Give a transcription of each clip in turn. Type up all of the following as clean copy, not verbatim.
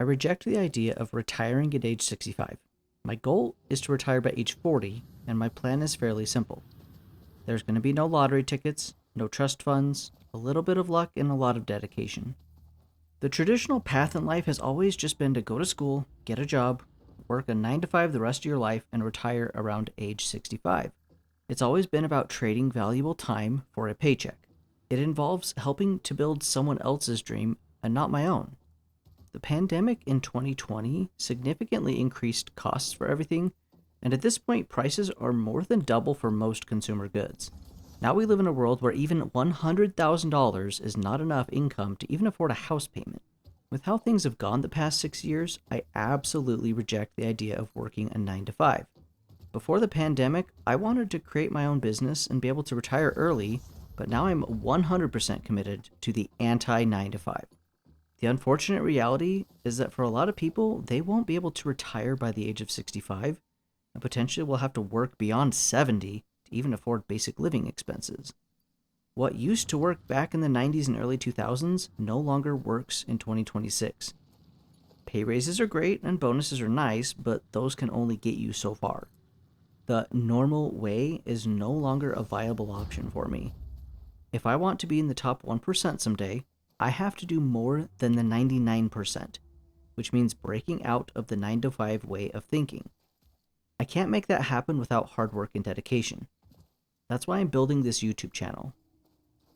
I reject the idea of retiring at age 65. My goal is to retire by age 40, and my plan is fairly simple. There's going to be no lottery tickets, no trust funds, a little bit of luck, and a lot of dedication. The traditional path in life has always just been to go to school, get a job, work a 9 to 5 the rest of your life, and retire around age 65. It's always been about trading valuable time for a paycheck. It involves helping to build someone else's dream and not my own. The pandemic in 2020 significantly increased costs for everything, and at this point, prices are more than double for most consumer goods. Now we live in a world where even $100,000 is not enough income to even afford a house payment. With how things have gone the past 6 years, I absolutely reject the idea of working a 9 to 5. Before the pandemic, I wanted to create my own business and be able to retire early, but now I'm 100% committed to the anti 9 to 5. The unfortunate reality is that for a lot of people, they won't be able to retire by the age of 65 and potentially will have to work beyond 70 to even afford basic living expenses. What used to work back in the 90s and early 2000s no longer works in 2026. Pay raises are great and bonuses are nice, but those can only get you so far. The normal way is no longer a viable option for me. If I want to be in the top 1% someday, I have to do more than the 99%, which means breaking out of the 9 to 5 way of thinking. I can't make that happen without hard work and dedication. That's why I'm building this YouTube channel.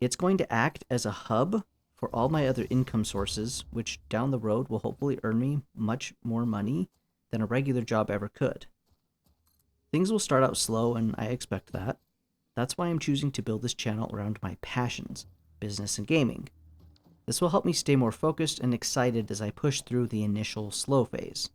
It's going to act as a hub for all my other income sources, which down the road will hopefully earn me much more money than a regular job ever could. Things will start out slow, and I expect that. That's why I'm choosing to build this channel around my passions, business and gaming. This will help me stay more focused and excited as I push through the initial slow phase.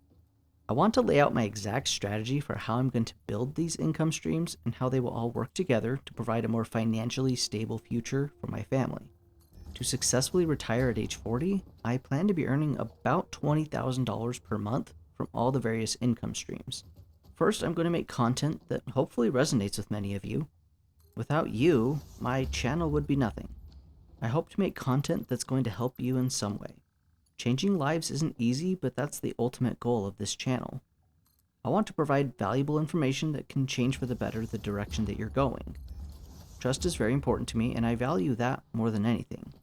I want to lay out my exact strategy for how I'm going to build these income streams and how they will all work together to provide a more financially stable future for my family. To successfully retire at age 40, I plan to be earning about $20,000 per month from all the various income streams. First, I'm going to make content that hopefully resonates with many of you. Without you, my channel would be nothing. I hope to make content that's going to help you in some way. Changing lives isn't easy, but that's the ultimate goal of this channel. I want to provide valuable information that can change for the better the direction that you're going. Trust is very important to me, and I value that more than anything.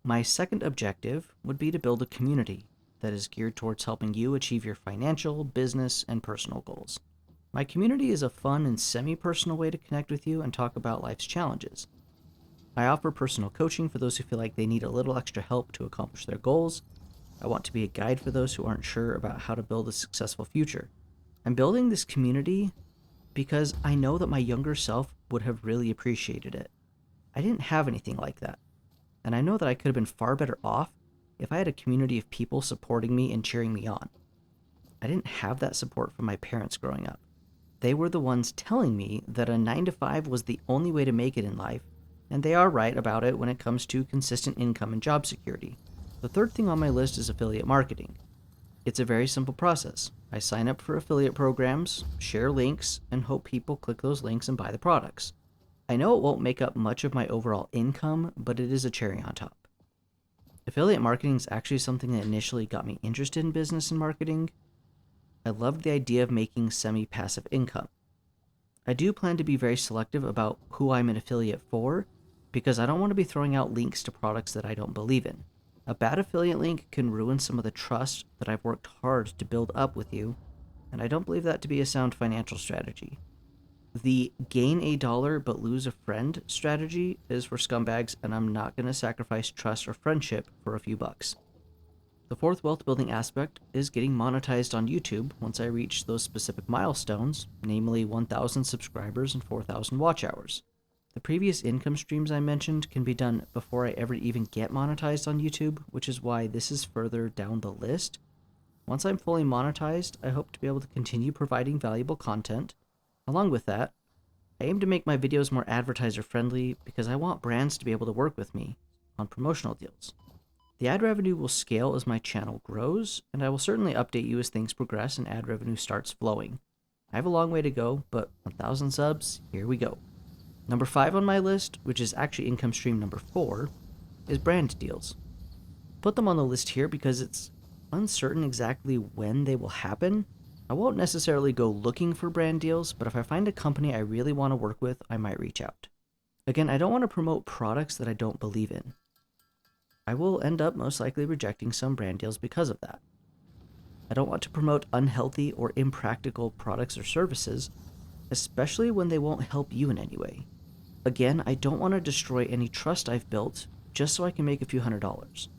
My second objective would be to build a community that is geared towards helping you achieve your financial, business, and personal goals. My community is a fun and semi-personal way to connect with you and talk about life's challenges. I offer personal coaching for those who feel like they need a little extra help to accomplish their goals. I want to be a guide for those who aren't sure about how to build a successful future. I'm building this community because I know that my younger self would have really appreciated it. I didn't have anything like that, and I know that I could have been far better off if I had a community of people supporting me and cheering me on. I didn't have that support from my parents growing up. They were the ones telling me that a 9 to 5 was the only way to make it in life, and they are right about it when it comes to consistent income and job security. The third thing on my list is affiliate marketing. It's a very simple process. I sign up for affiliate programs, share links, and hope people click those links and buy the products. I know it won't make up much of my overall income, but it is a cherry on top. Affiliate marketing is actually something that initially got me interested in business and marketing. I loved the idea of making semi-passive income. I do plan to be very selective about who I'm an affiliate for, because I don't want to be throwing out links to products that I don't believe in. A bad affiliate link can ruin some of the trust that I've worked hard to build up with you, and I don't believe that to be a sound financial strategy. The gain a dollar but lose a friend strategy is for scumbags, and I'm not going to sacrifice trust or friendship for a few bucks. The fourth wealth building aspect is getting monetized on YouTube once I reach those specific milestones, namely 1,000 subscribers and 4,000 watch hours. The previous income streams I mentioned can be done before I ever even get monetized on YouTube, which is why this is further down the list. Once I'm fully monetized, I hope to be able to continue providing valuable content. Along with that, I aim to make my videos more advertiser friendly because I want brands to be able to work with me on promotional deals. The ad revenue will scale as my channel grows, and I will certainly update you as things progress and ad revenue starts flowing. I have a long way to go, but 1,000 subs, here we go. Number 5 on my list, which is actually income stream number 4, is brand deals. Put them on the list here because it's uncertain exactly when they will happen, I won't necessarily go looking for brand deals, but if I find a company I really want to work with, I might reach out. Again, I don't want to promote products that I don't believe in. I will end up most likely rejecting some brand deals because of that. I don't want to promote unhealthy or impractical products or services, especially when they won't help you in any way. Again, I don't want to destroy any trust I've built just so I can make a few $100s.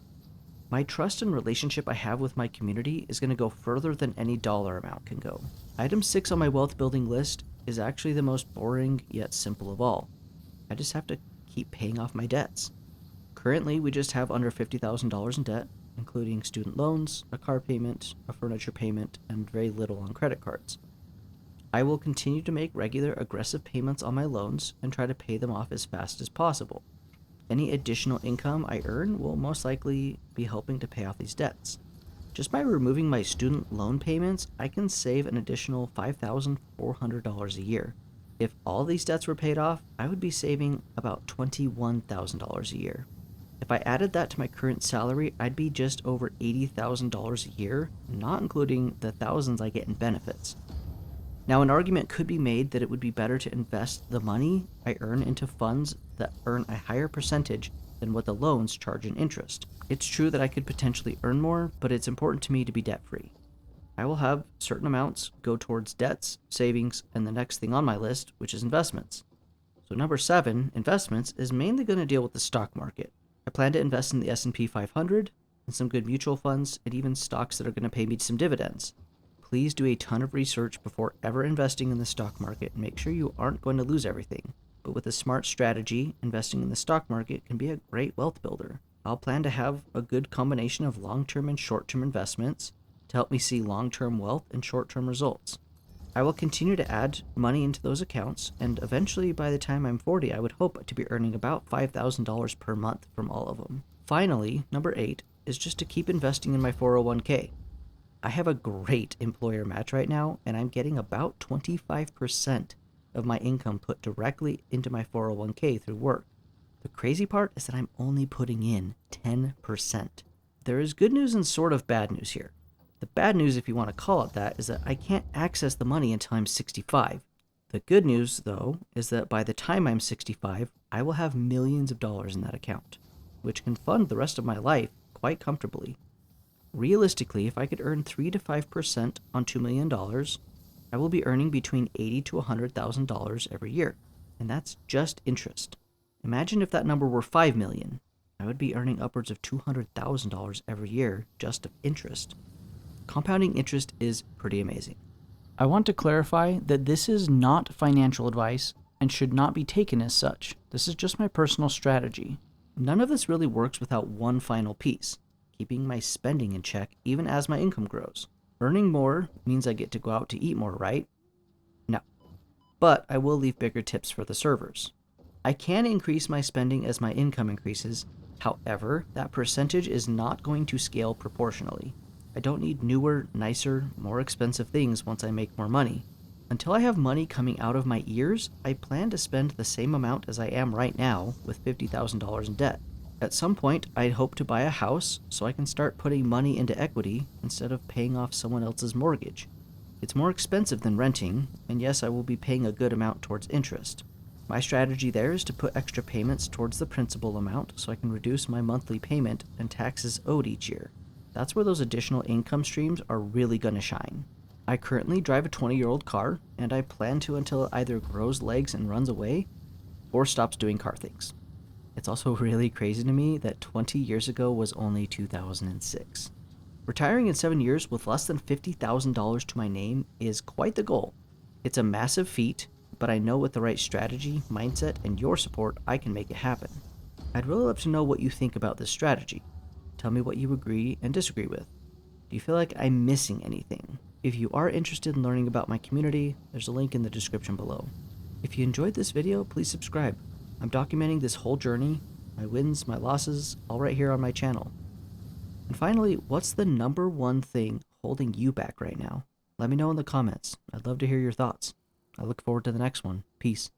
My trust and relationship I have with my community is going to go further than any dollar amount can go. Item 6 on my wealth building list is actually the most boring yet simple of all. I just have to keep paying off my debts. Currently, we just have under $50,000 in debt, including student loans, a car payment, a furniture payment, and very little on credit cards. I will continue to make regular aggressive payments on my loans and try to pay them off as fast as possible. Any additional income I earn will most likely be helping to pay off these debts. Just by removing my student loan payments, I can save an additional $5,400 a year. If all these debts were paid off, I would be saving about $21,000 a year. If I added that to my current salary, I'd be just over $80,000 a year, not including the thousands I get in benefits. Now, an argument could be made that it would be better to invest the money I earn into funds that earn a higher percentage than what the loans charge in interest. It's true that I could potentially earn more, but it's important to me to be debt-free. I will have certain amounts go towards debts, savings, and the next thing on my list, which is investments. So number 7, investments, is mainly going to deal with the stock market. I plan to invest in the S&P 500, and some good mutual funds, and even stocks that are going to pay me some dividends. Please do a ton of research before ever investing in the stock market and make sure you aren't going to lose everything. But with a smart strategy, investing in the stock market can be a great wealth builder. I'll plan to have a good combination of long-term and short-term investments to help me see long-term wealth and short-term results. I will continue to add money into those accounts, and eventually by the time I'm 40, I would hope to be earning about $5,000 per month from all of them. Finally, number 8 is just to keep investing in my 401k. I have a great employer match right now, and I'm getting about 25% of my income put directly into my 401k through work. The crazy part is that I'm only putting in 10%. There is good news and sort of bad news here. The bad news, if you want to call it that, is that I can't access the money until I'm 65. The good news, though, is that by the time I'm 65, I will have millions of dollars in that account, which can fund the rest of my life quite comfortably. Realistically, if I could earn 3 to 5% on $2 million, I will be earning between $80,000 to $100,000 every year, and that's just interest. Imagine if that number were $5 million. I would be earning upwards of $200,000 every year just of interest. Compounding interest is pretty amazing. I want to clarify that this is not financial advice and should not be taken as such. This is just my personal strategy. None of this really works without one final piece: keeping my spending in check even as my income grows. Earning more means I get to go out to eat more, right? No. But I will leave bigger tips for the servers. I can increase my spending as my income increases. However, that percentage is not going to scale proportionally. I don't need newer, nicer, more expensive things once I make more money. Until I have money coming out of my ears, I plan to spend the same amount as I am right now with $50,000 in debt. At some point, I'd hope to buy a house so I can start putting money into equity instead of paying off someone else's mortgage. It's more expensive than renting, and yes, I will be paying a good amount towards interest. My strategy there is to put extra payments towards the principal amount so I can reduce my monthly payment and taxes owed each year. That's where those additional income streams are really going to shine. I currently drive a 20-year-old car, and I plan to until it either grows legs and runs away or stops doing car things. It's also really crazy to me that 20 years ago was only 2006. Retiring in 7 years with less than $50,000 to my name is quite the goal. It's a massive feat, but I know with the right strategy, mindset, and your support, I can make it happen. I'd really love to know what you think about this strategy. Tell me what you agree and disagree with. Do you feel like I'm missing anything? If you are interested in learning about my community, there's a link in the description below. If you enjoyed this video, please subscribe. I'm documenting this whole journey, my wins, my losses, all right here on my channel. And finally, what's the number one thing holding you back right now? Let me know in the comments. I'd love to hear your thoughts. I look forward to the next one. Peace.